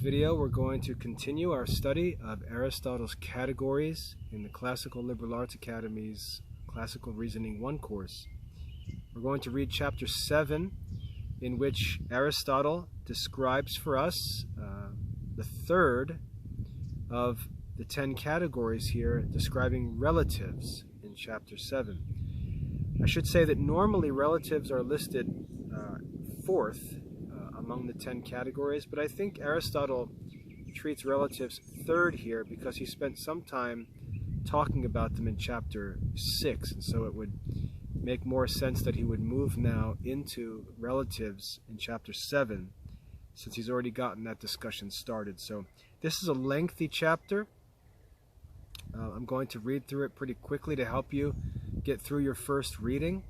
video, we're going to continue our study of Aristotle's categories in the Classical Liberal Arts Academy's Classical Reasoning 1 course. We're going to read chapter 7, in which Aristotle describes for us the third of the 10 categories here, describing relatives in chapter 7. I should say that normally relatives are listed fourth among the 10 categories, but I think Aristotle treats relatives third here because he spent some time talking about them in chapter 6, and so it would make more sense that he would move now into relatives in chapter 7, since he's already gotten that discussion started. So this is a lengthy chapter. I'm going to read through it pretty quickly to help you get through your first reading.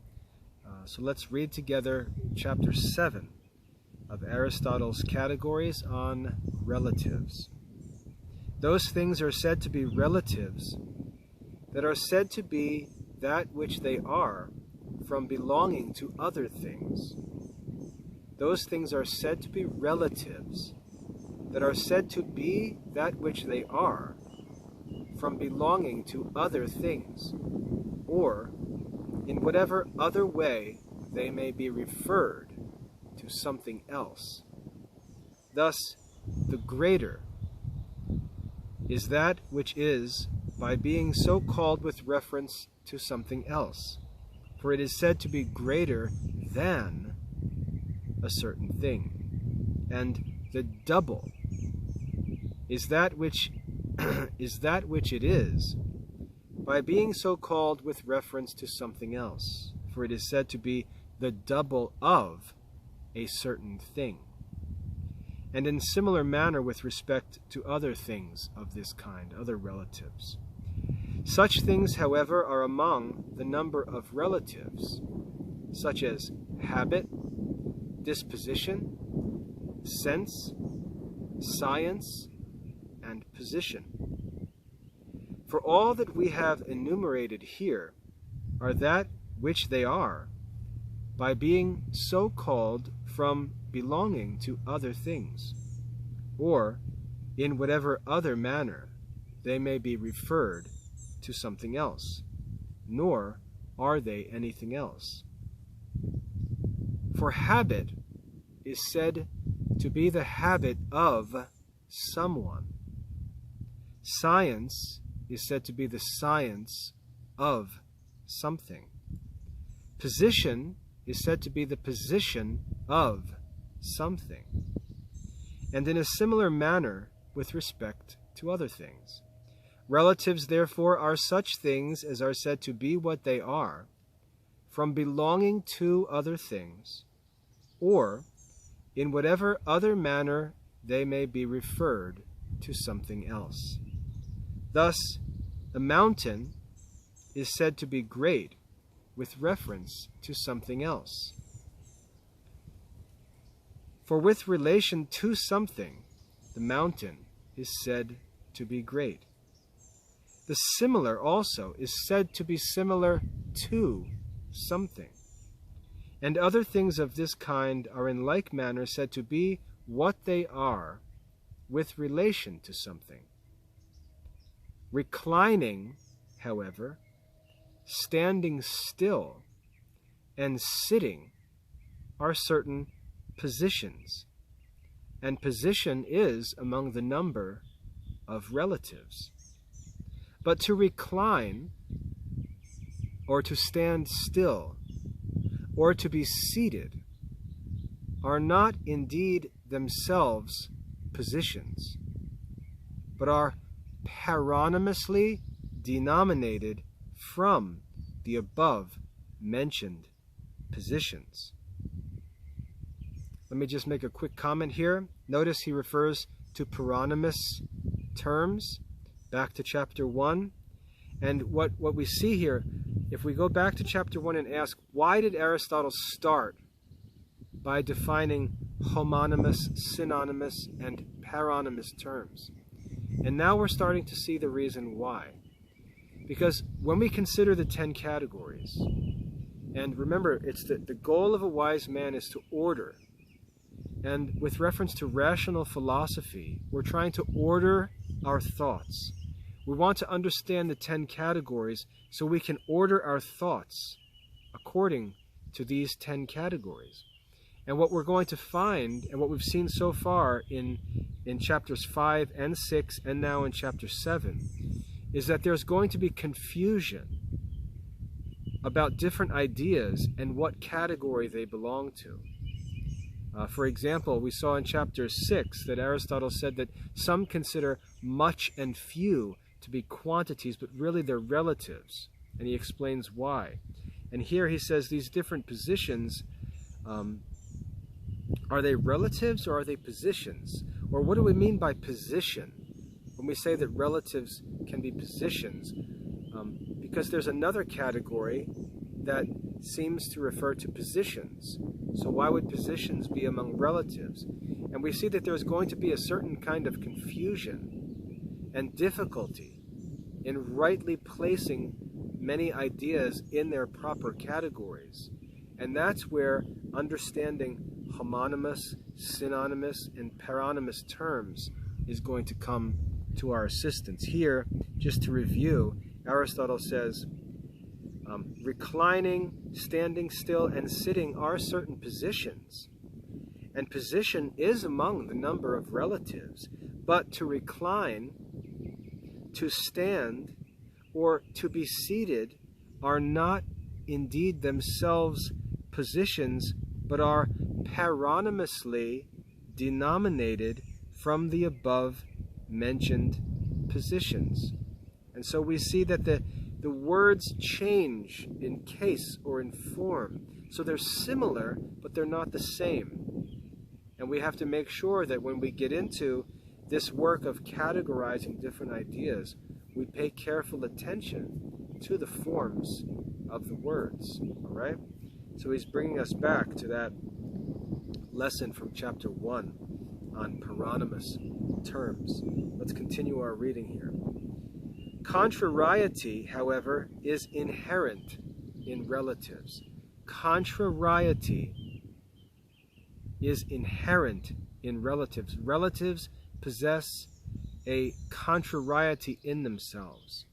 So let's read together chapter 7 of Aristotle's categories on relatives. Those things are said to be relatives that are said to be that which they are from belonging to other things. Those things are said to be relatives that are said to be that which they are from belonging to other things, or in whatever other way they may be referred to something else. Thus, the greater is that which is by being so called with reference to something else, for it is said to be greater than a certain thing. And the double is that which it is by being so called with reference to something else, for it is said to be the double of a certain thing. And in similar manner with respect to other things of this kind, other relatives. Such things, however, are among the number of relatives, such as habit, disposition, sense, science, and position. For all that we have enumerated here are that which they are, by being so called from belonging to other things, or in whatever other manner they may be referred to something else, nor are they anything else. For habit is said to be the habit of someone. Science is said to be the science of something. Position is said to be the position of something. And in a similar manner with respect to other things. Relatives, therefore, are such things as are said to be what they are, from belonging to other things, or in whatever other manner they may be referred to something else. Thus, a mountain is said to be great with reference to something else. For with relation to something, the mountain is said to be great. The similar also is said to be similar to something. And other things of this kind are in like manner said to be what they are with relation to something. Reclining, however, standing still, and sitting are certain positions, and position is among the number of relatives. But to recline, or to stand still, or to be seated, are not indeed themselves positions, but are paronymously denominated from the above mentioned positions. Let me just make a quick comment here. Notice he refers to paronymous terms back to chapter 1. And what we see here, if we go back to chapter 1 and ask, why did Aristotle start by defining homonymous, synonymous, and paronymous terms? And now we're starting to see the reason why. Because when we consider the 10 categories, and remember, it's the goal of a wise man is to order And with reference to rational philosophy, we're trying to order our thoughts. We want to understand the 10 categories so we can order our thoughts according to these 10 categories. And what we're going to find, and what we've seen so far in chapters 5 and 6, and now in chapter 7, is that there's going to be confusion about different ideas and what category they belong to. For example, we saw in chapter 6 that Aristotle said that some consider much and few to be quantities, but really they're relatives, and he explains why. And here he says these different positions, are they relatives or are they positions? Or what do we mean by position when we say that relatives can be positions? Because there's another category that seems to refer to positions. So why would positions be among relatives? And we see that there's going to be a certain kind of confusion and difficulty in rightly placing many ideas in their proper categories. And that's where understanding homonymous, synonymous, and paronymous terms is going to come to our assistance. Here, just to review, Aristotle says, reclining, standing still, and sitting are certain positions. And position is among the number of relatives. But to recline, to stand, or to be seated are not indeed themselves positions, but are paronymously denominated from the above mentioned positions. And so we see that the words change in case or in form. So they're similar, but they're not the same. And we have to make sure that when we get into this work of categorizing different ideas, we pay careful attention to the forms of the words. All right? So he's bringing us back to that lesson from chapter 1 on paronymous terms. Let's continue our reading here. Contrariety, however, is inherent in relatives. Contrariety is inherent in relatives. Relatives possess a contrariety in themselves.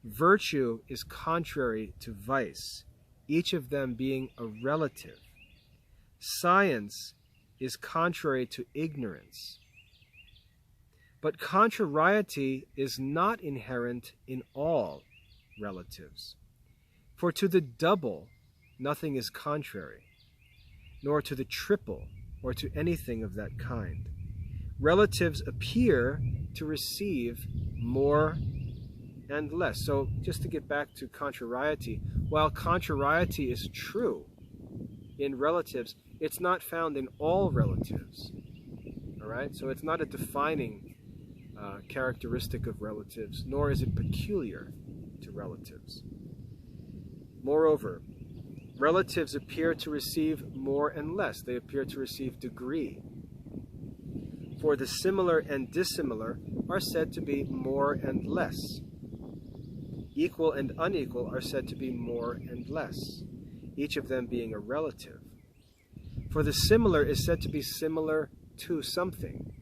Virtue is contrary to vice, each of them being a relative. Science is contrary to ignorance. But contrariety is not inherent in all relatives. For to the double, nothing is contrary, nor to the triple, or to anything of that kind. Relatives appear to receive more and less. So just to get back to contrariety, while contrariety is true in relatives, it's not found in all relatives. All right? So it's not a defining characteristic of relatives, nor is it peculiar to relatives. Moreover, relatives appear to receive more and less. They appear to receive degree. For the similar and dissimilar are said to be more and less. Equal and unequal are said to be more and less, each of them being a relative. For the similar is said to be similar to something,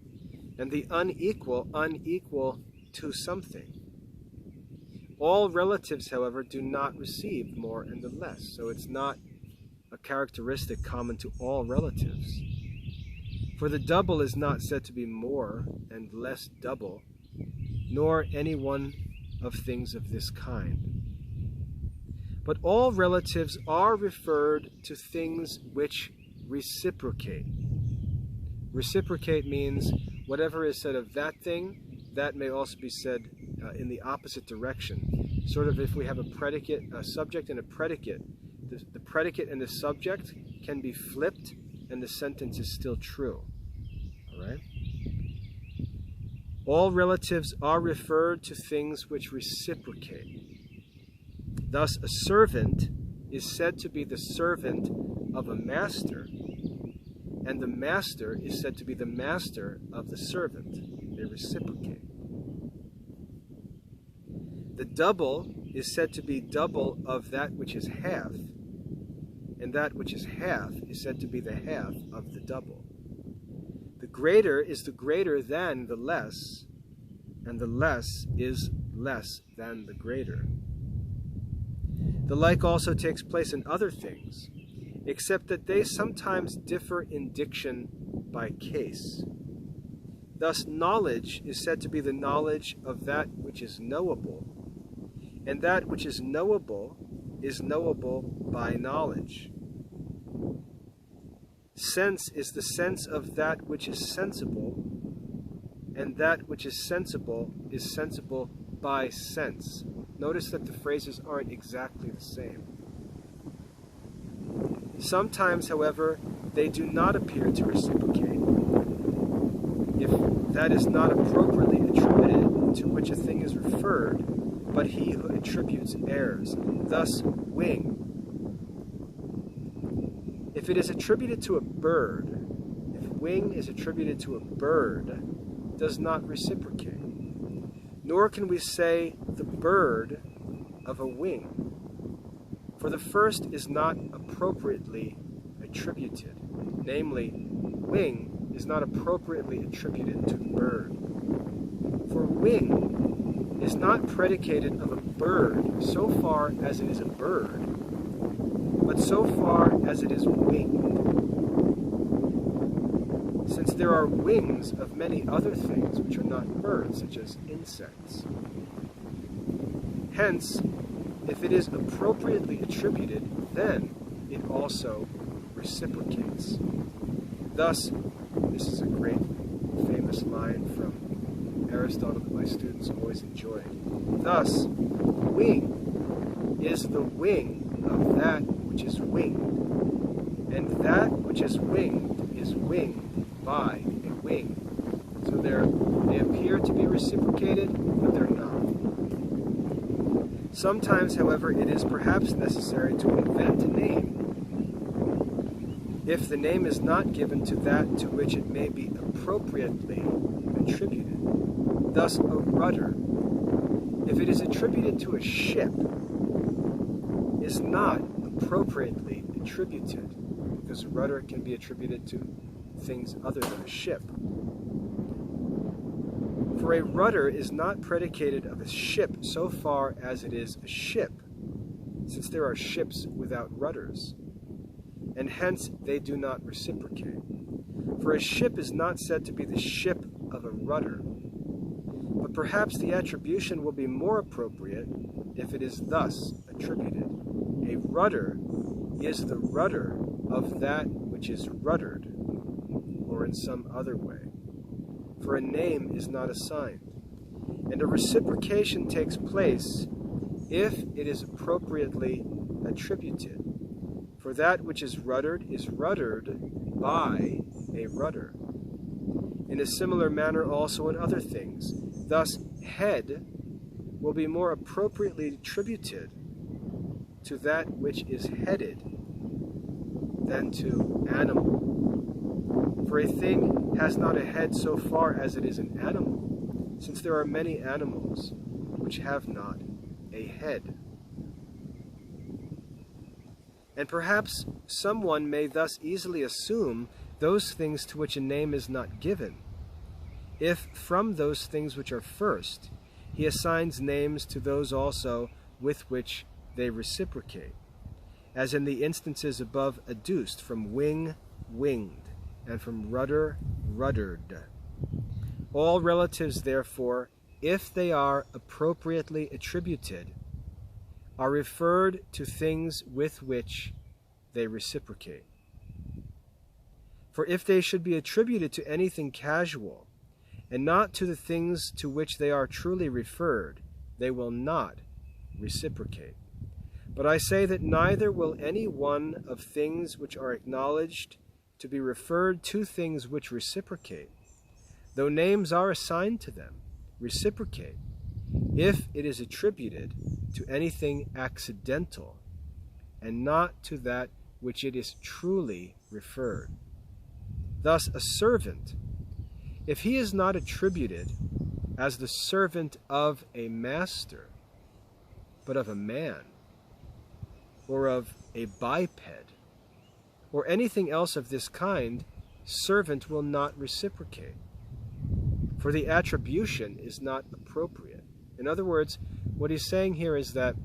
and the unequal, unequal to something. All relatives, however, do not receive more and less, so it's not a characteristic common to all relatives. For the double is not said to be more and less double, nor any one of things of this kind. But all relatives are referred to things which reciprocate. Reciprocate means whatever is said of that thing, that may also be said in the opposite direction. Sort of if we have a predicate, a subject and a predicate, the predicate and the subject can be flipped and the sentence is still true. All right? All relatives are referred to things which reciprocate. Thus, a servant is said to be the servant of a master, and the master is said to be the master of the servant. They reciprocate. The double is said to be double of that which is half, and that which is half is said to be the half of the double. greater is the greater than the less, and the less is less than the greater. The like also takes place in other things, except that they sometimes differ in diction by case. Thus, knowledge is said to be the knowledge of that which is knowable, and that which is knowable by knowledge. Sense is the sense of that which is sensible, and that which is sensible by sense. Notice that the phrases aren't exactly the same. Sometimes, however, they do not appear to reciprocate, if that is not appropriately attributed to which a thing is referred, but he who attributes errs. Thus, wing. If it is attributed to a bird, if wing is attributed to a bird, does not reciprocate. Nor can we say the bird of a wing, for the first is not appropriately attributed. Namely, wing is not appropriately attributed to the bird. For wing is not predicated of a bird so far as it is a bird, but so far as it is winged. Since there are wings of many other things which are not birds, such as insects. Hence, if it is appropriately attributed, then it also reciprocates. Thus, this is a great famous line from Aristotle that my students always enjoyed. Thus, wing is the wing of that which is winged, and that which is winged by a wing. So they appear to be reciprocated, but they're not. Sometimes, however, it is perhaps necessary to invent a name, if the name is not given to that to which it may be appropriately attributed. Thus, a rudder, if it is attributed to a ship, is not appropriately attributed, because rudder can be attributed to things other than a ship. For a rudder is not predicated of a ship so far as it is a ship, since there are ships without rudders, and hence they do not reciprocate. For a ship is not said to be the ship of a rudder, but perhaps the attribution will be more appropriate if it is thus attributed. A rudder is the rudder of that which is ruddered, or in some other way, for a name is not assigned. And a reciprocation takes place if it is appropriately attributed, for that which is ruddered by a rudder. In a similar manner also in other things. Thus, head will be more appropriately attributed to that which is headed than to animal. For a thing has not a head so far as it is an animal, since there are many animals which have not a head. And perhaps someone may thus easily assume those things to which a name is not given, if from those things which are first, he assigns names to those also with which they reciprocate, as in the instances above adduced from wing, winged, and from rudder, ruddered. All relatives, therefore, if they are appropriately attributed, are referred to things with which they reciprocate. For if they should be attributed to anything casual, and not to the things to which they are truly referred, they will not reciprocate. But I say that neither will any one of things which are acknowledged to be referred to things which reciprocate, though names are assigned to them, reciprocate, if it is attributed to anything accidental, and not to that which it is truly referred. Thus, a servant, if he is not attributed as the servant of a master, but of a man, or of a biped, or anything else of this kind, servant will not reciprocate, for the attribution is not appropriate. In other words, what he's saying here is that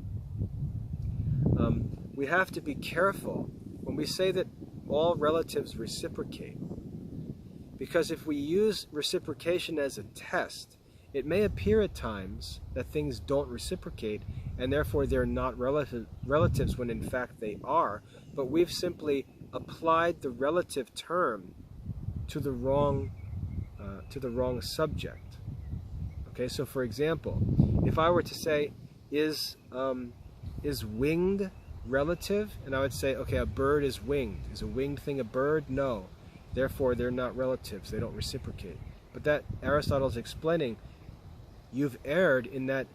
we have to be careful when we say that all relatives reciprocate, because if we use reciprocation as a test, it may appear at times that things don't reciprocate, and therefore they're not relatives when in fact they are, but we've simply applied the relative term to the wrong subject. Okay, so for example, if I were to say, is winged relative? And I would say, okay, a bird is winged. Is a winged thing a bird? No. Therefore, they're not relatives. They don't reciprocate. But that, Aristotle's explaining, you've erred in that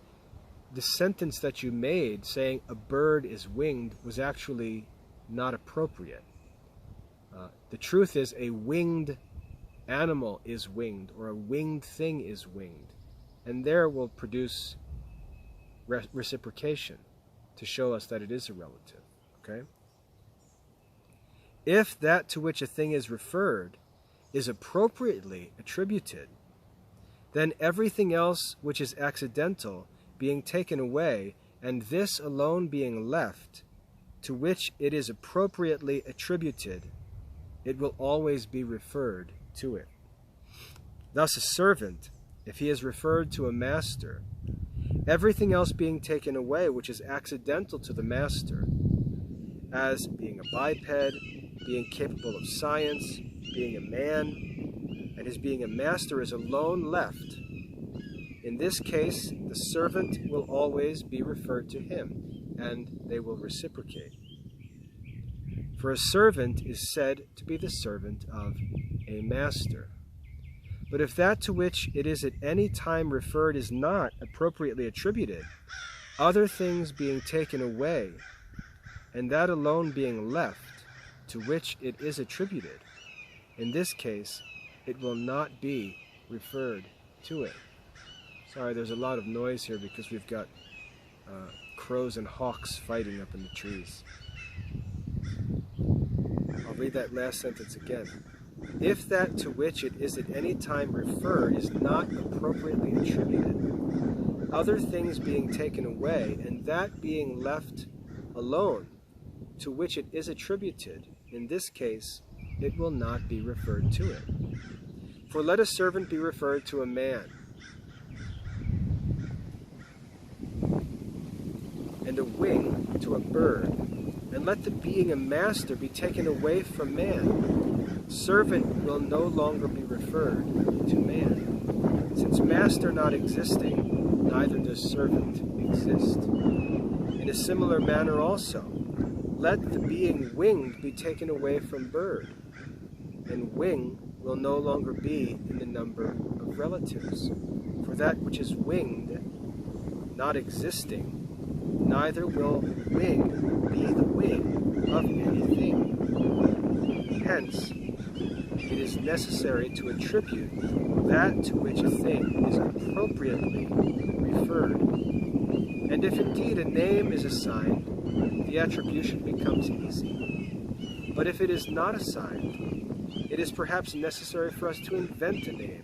the sentence that you made saying a bird is winged was actually not appropriate. The truth is a winged animal is winged, or a winged thing is winged. And there will produce reciprocation to show us that it is a relative. Okay? If that to which a thing is referred is appropriately attributed, then everything else which is accidental being taken away, and this alone being left, to which it is appropriately attributed, it will always be referred to it. Thus a servant, if he is referred to a master, everything else being taken away which is accidental to the master, as being a biped, being capable of science, being a man, and his being a master is alone left. In this case, the servant will always be referred to him, and they will reciprocate. For a servant is said to be the servant of a master. But if that to which it is at any time referred is not appropriately attributed, other things being taken away, and that alone being left, to which it is attributed, in this case, it will not be referred to it. Sorry, there's a lot of noise here because we've got crows and hawks fighting up in the trees. I'll read that last sentence again. If that to which it is at any time referred is not appropriately attributed, other things being taken away, and that being left alone, to which it is attributed, in this case, it will not be referred to it. For let a servant be referred to a man, and a wing to a bird, and let the being a master be taken away from man. Servant will no longer be referred to man. Since master not existing, neither does servant exist. In a similar manner also, let the being winged be taken away from bird, and wing will no longer be in the number of relatives. For that which is winged, not existing, neither will wing be the wing of anything. Hence, it is necessary to attribute that to which a thing is appropriately referred. And if indeed a name is assigned, the attribution becomes easy. But if it is not assigned, it is perhaps necessary for us to invent a name.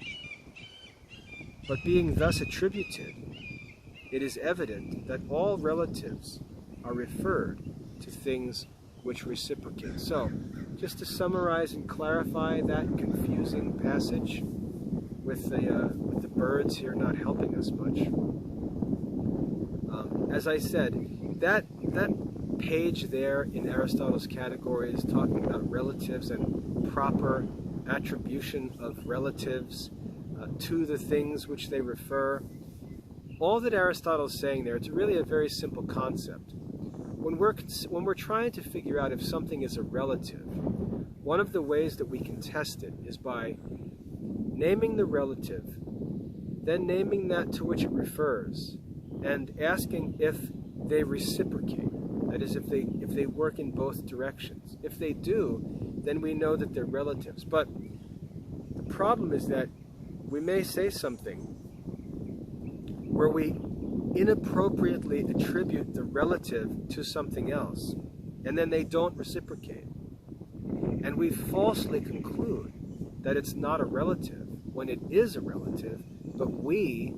But being thus attributed, it is evident that all relatives are referred to things which reciprocate. So, just to summarize and clarify that confusing passage with the birds here not helping us much. As I said, that page there in Aristotle's categories talking about relatives and proper attribution of relatives to the things which they refer, all that Aristotle's saying there, it's really a very simple concept. When we're trying to figure out if something is a relative, one of the ways that we can test it is by naming the relative, then naming that to which it refers, and asking if they reciprocate. That is, if they work in both directions. If they do, then we know that they're relatives. But the problem is that we may say something where we inappropriately attribute the relative to something else, and then they don't reciprocate. And we falsely conclude that it's not a relative when it is a relative, but we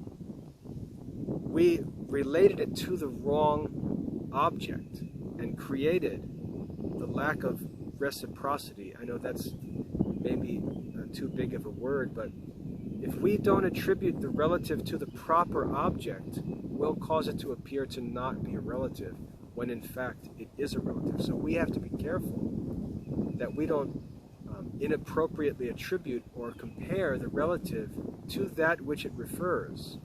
related it to the wrong object and created the lack of reciprocity. I know that's maybe too big of a word, but if we don't attribute the relative to the proper object, we'll cause it to appear to not be a relative, when in fact it is a relative. So we have to be careful that we don't inappropriately attribute or compare the relative to that which it refers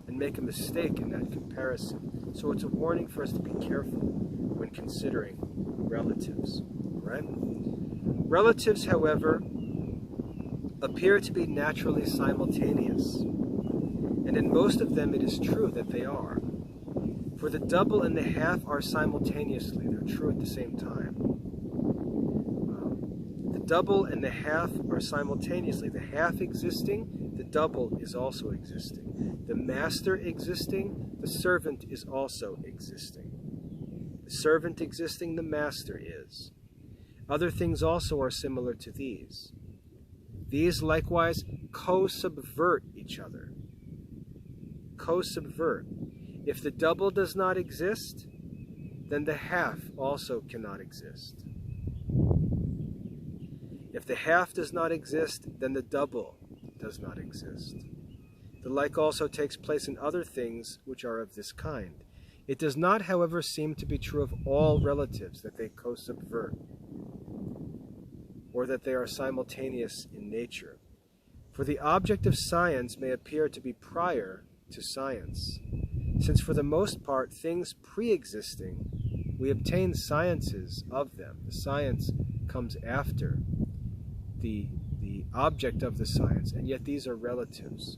and make a mistake in that comparison. So it's a warning for us to be careful when considering relatives, right? Relatives, however, appear to be naturally simultaneous, and in most of them it is true that they are. For the double and the half are simultaneously, they're true at the same time. The double and the half are simultaneously, the half existing, the double is also existing. The master existing, the servant is also existing. The servant existing, the master is. Other things also are similar to these. These likewise co-subvert each other. Co-subvert. If the double does not exist, then the half also cannot exist. If the half does not exist, then the double does not exist. The like also takes place in other things which are of this kind. It does not, however, seem to be true of all relatives that they co-subvert, or that they are simultaneous in nature. For the object of science may appear to be prior to science, since for the most part things pre-existing, we obtain sciences of them. The science comes after the object of the science, and yet these are relatives.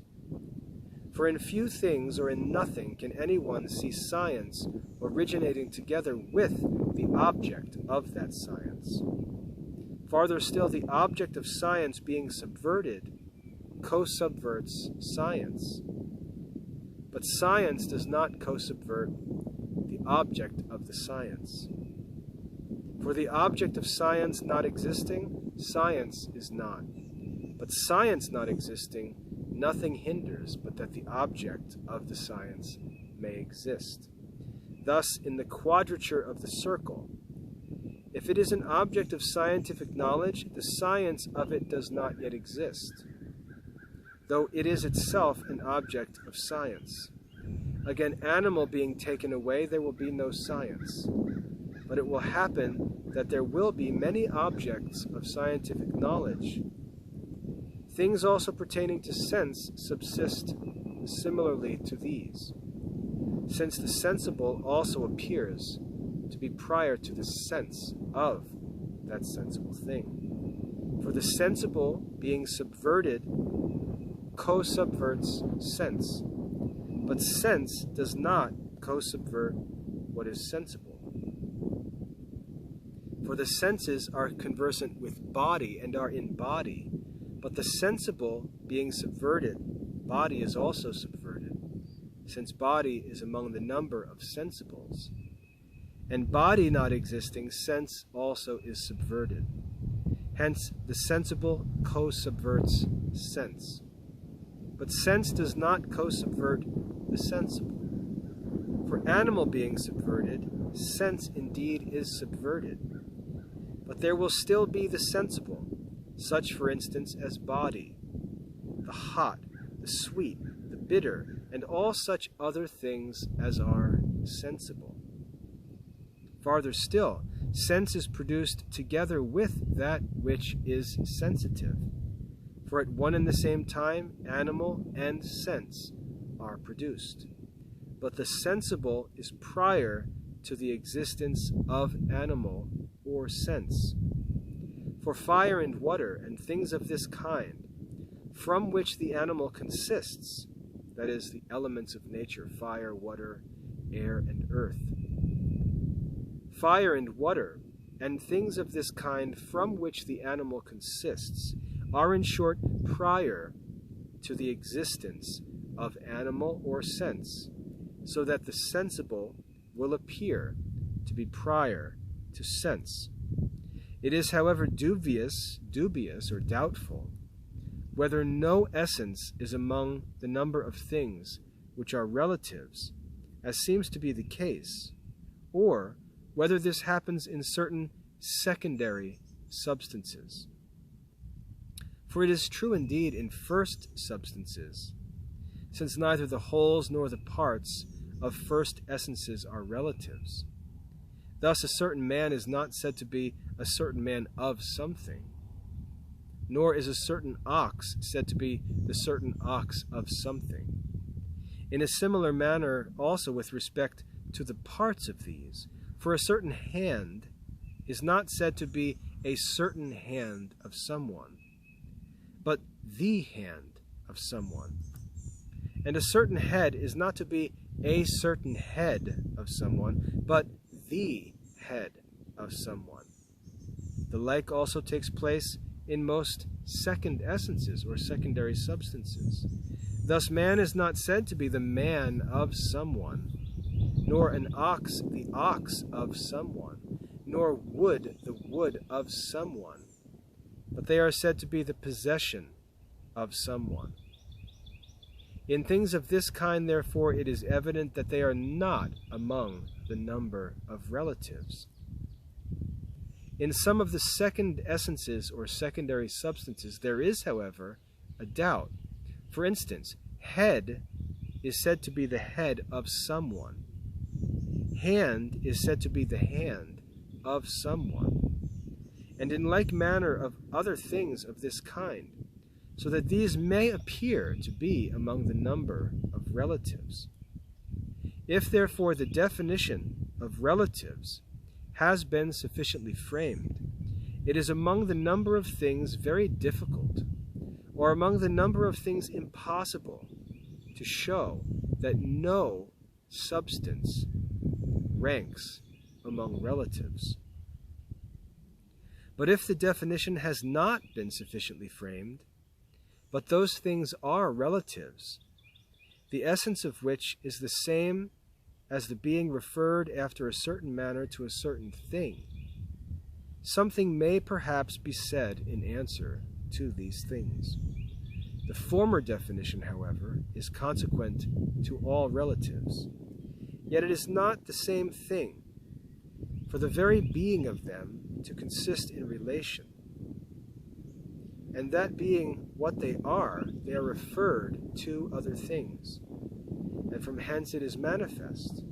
For in few things or in nothing can anyone see science originating together with the object of that science. Farther still, the object of science being subverted co-subverts science. But science does not co-subvert the object of the science. For the object of science not existing, science is not. But science not existing, nothing hinders but that the object of the science may exist. Thus, in the quadrature of the circle, if it is an object of scientific knowledge, the science of it does not yet exist, though it is itself an object of science. Again, animal being taken away, there will be no science. But it will happen that there will be many objects of scientific knowledge. Things also pertaining to sense subsist similarly to these, since the sensible also appears to be prior to the sense of that sensible thing. For the sensible, being subverted, co-subverts sense, but sense does not co-subvert what is sensible. For the senses are conversant with body and are in body, but the sensible, being subverted, body is also subverted, since body is among the number of sensibles. And body not existing, sense also is subverted. Hence, the sensible co-subverts sense. But sense does not co-subvert the sensible. For animal being subverted, sense indeed is subverted. But there will still be the sensible, such for instance as body, the hot, the sweet, the bitter, and all such other things as are sensible. Farther still, sense is produced together with that which is sensitive. For at one and the same time, animal and sense are produced. But the sensible is prior to the existence of animal or sense. For fire and water and things of this kind, from which the animal consists, that is, the elements of nature, fire, water, air, and earth. Fire and water and things of this kind from which the animal consists are in short prior to the existence of animal or sense, so that the sensible will appear to be prior to sense. It is, however, dubious or doubtful, whether no essence is among the number of things which are relatives, as seems to be the case, or whether this happens in certain secondary substances. For it is true indeed in first substances, since neither the wholes nor the parts of first essences are relatives. Thus a certain man is not said to be a certain man of something, nor is a certain ox said to be the certain ox of something. In a similar manner also with respect to the parts of these, for a certain hand is not said to be a certain hand of someone, but the hand of someone. And a certain head is not to be a certain head of someone, but the head of someone. The like also takes place in most second essences or secondary substances. Thus man is not said to be the man of someone, nor an ox the ox of someone, nor wood the wood of someone, but they are said to be the possession of someone. In things of this kind, therefore, it is evident that they are not among the number of relatives. In some of the second essences or secondary substances, there is, however, a doubt. For instance, head is said to be the head of someone. Hand is said to be the hand of someone. And in like manner of other things of this kind, so that these may appear to be among the number of relatives. If therefore the definition of relatives has been sufficiently framed, it is among the number of things very difficult, or among the number of things impossible, to show that no substance ranks among relatives. But if the definition has not been sufficiently framed, but those things are relatives, the essence of which is the same as the being referred after a certain manner to a certain thing, something may perhaps be said in answer to these things. The former definition, however, is consequent to all relatives, yet it is not the same thing, for the very being of them to consist in relation, and that being what they are referred to other things. And from hence it is manifest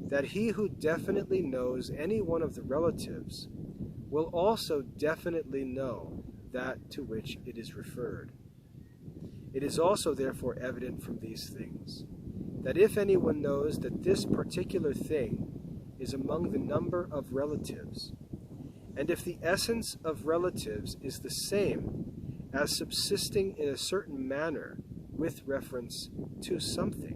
that he who definitely knows any one of the relatives will also definitely know that to which it is referred. It is also therefore evident from these things that if anyone knows that this particular thing is among the number of relatives, and if the essence of relatives is the same as subsisting in a certain manner with reference to something,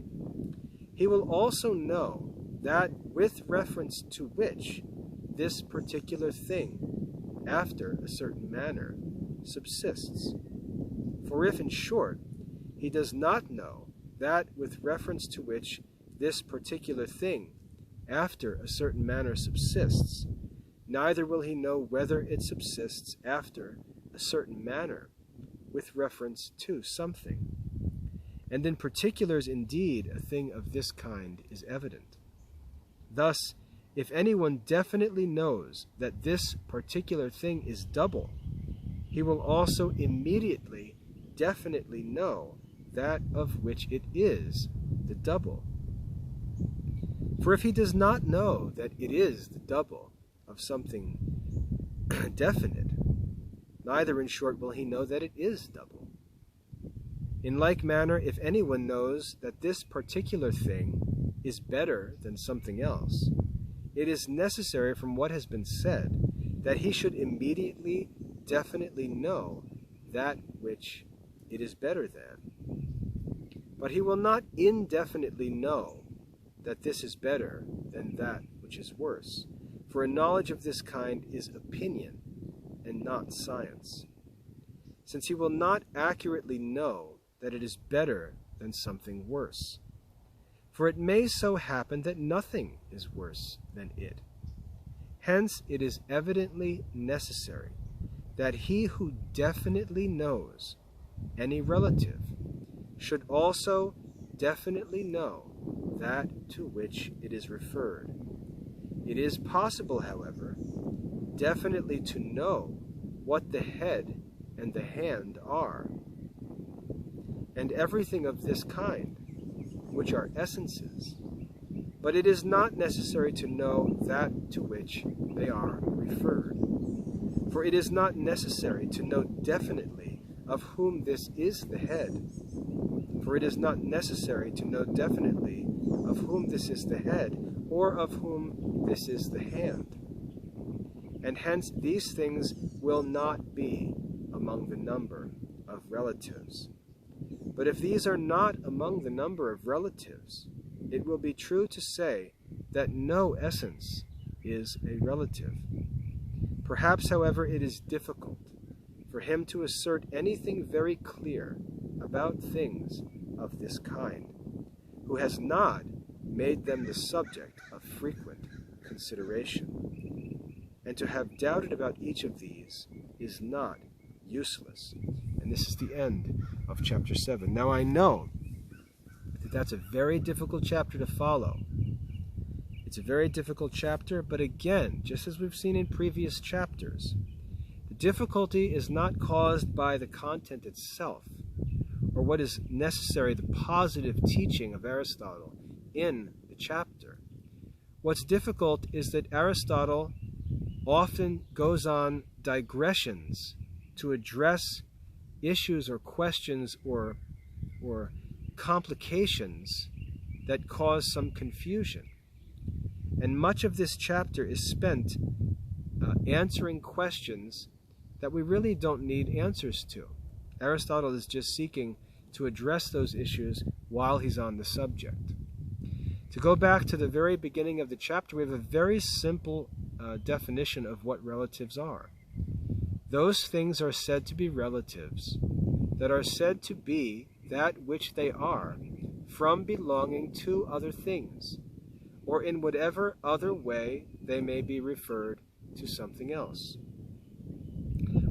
he will also know that with reference to which this particular thing, after a certain manner, subsists. For if, in short, he does not know that with reference to which this particular thing, after a certain manner, subsists, neither will he know whether it subsists after a certain manner with reference to something. And in particulars, indeed, a thing of this kind is evident. Thus, if anyone definitely knows that this particular thing is double, he will also immediately definitely know that of which it is the double. For if he does not know that it is the double of something definite, neither, in short, will he know that it is double. In like manner, if anyone knows that this particular thing is better than something else, it is necessary from what has been said that he should immediately definitely know that which it is better than. But he will not indefinitely know that this is better than that which is worse, for a knowledge of this kind is opinion and not science, since he will not accurately know that it is better than something worse. For it may so happen that nothing is worse than it. Hence, it is evidently necessary that he who definitely knows any relative should also definitely know that to which it is referred. It is possible, however, definitely to know what the head and the hand are, and everything of this kind, which are essences, but it is not necessary to know that to which they are referred. For it is not necessary to know definitely of whom this is the head, for it is not necessary to know definitely of whom this is the head, or of whom this is the hand. And hence these things will not be among the number of relatives. But if these are not among the number of relatives, it will be true to say that no essence is a relative. Perhaps, however, it is difficult for him to assert anything very clear about things of this kind, who has not made them the subject of frequent consideration. And to have doubted about each of these is not useless. And this is the end of chapter 7. Now I know that that's a very difficult chapter to follow. It's a very difficult chapter, but again, just as we've seen in previous chapters, the difficulty is not caused by the content itself, or what is necessary, the positive teaching of Aristotle in the chapter. What's difficult is that Aristotle often goes on digressions to address issues or questions or complications that cause some confusion. And much of this chapter is spent answering questions that we really don't need answers to. Aristotle is just seeking to address those issues while he's on the subject. To go back to the very beginning of the chapter, we have a very simple definition of what relatives are. Those things are said to be relatives that are said to be that which they are from belonging to other things, or in whatever other way they may be referred to something else.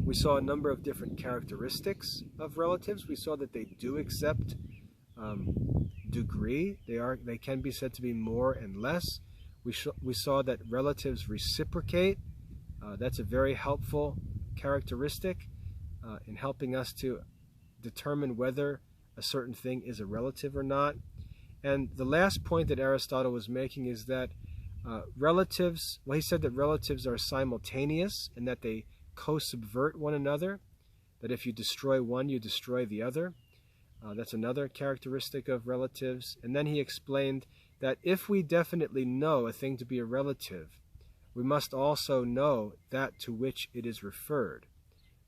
We saw a number of different characteristics of relatives. We saw that they do accept degree. They can be said to be more and less. We saw that relatives reciprocate. That's a very helpful characteristic in helping us to determine whether a certain thing is a relative or not. And the last point that Aristotle was making is that relatives, well, he said that relatives are simultaneous and that they co-subvert one another, that if you destroy one, you destroy the other. That's another characteristic of relatives. And then he explained that if we definitely know a thing to be a relative, we must also know that to which it is referred.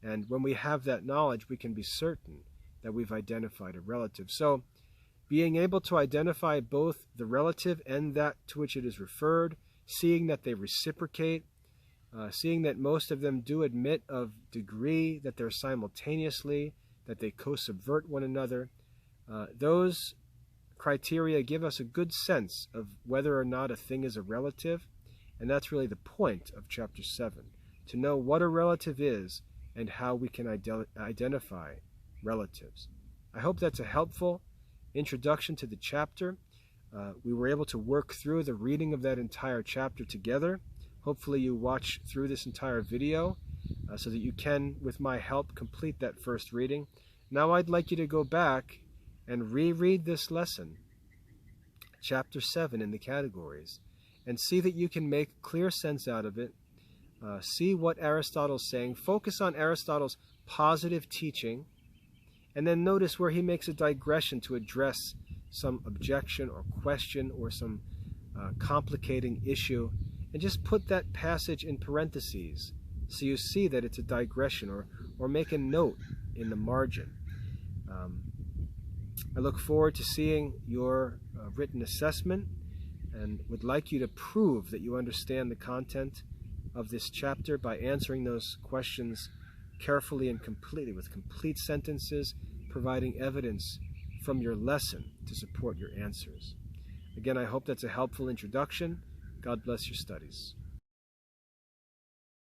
And when we have that knowledge, we can be certain that we've identified a relative. So, being able to identify both the relative and that to which it is referred, seeing that they reciprocate, seeing that most of them do admit of degree, that they're simultaneously, that they co-subvert one another, those criteria give us a good sense of whether or not a thing is a relative, and that's really the point of chapter 7, to know what a relative is and how we can identify relatives. I hope that's a helpful introduction to the chapter. We were able to work through the reading of that entire chapter together. Hopefully you watch through this entire video so that you can, with my help, complete that first reading. Now I'd like you to go back and reread this lesson, chapter 7 in the categories, and see that you can make clear sense out of it. See what Aristotle's saying. Focus on Aristotle's positive teaching, and then notice where he makes a digression to address some objection or question or some complicating issue, and just put that passage in parentheses so you see that it's a digression, or make a note in the margin. I look forward to seeing your written assessment and would like you to prove that you understand the content of this chapter by answering those questions carefully and completely, with complete sentences, providing evidence from your lesson to support your answers. Again, I hope that's a helpful introduction. God bless your studies.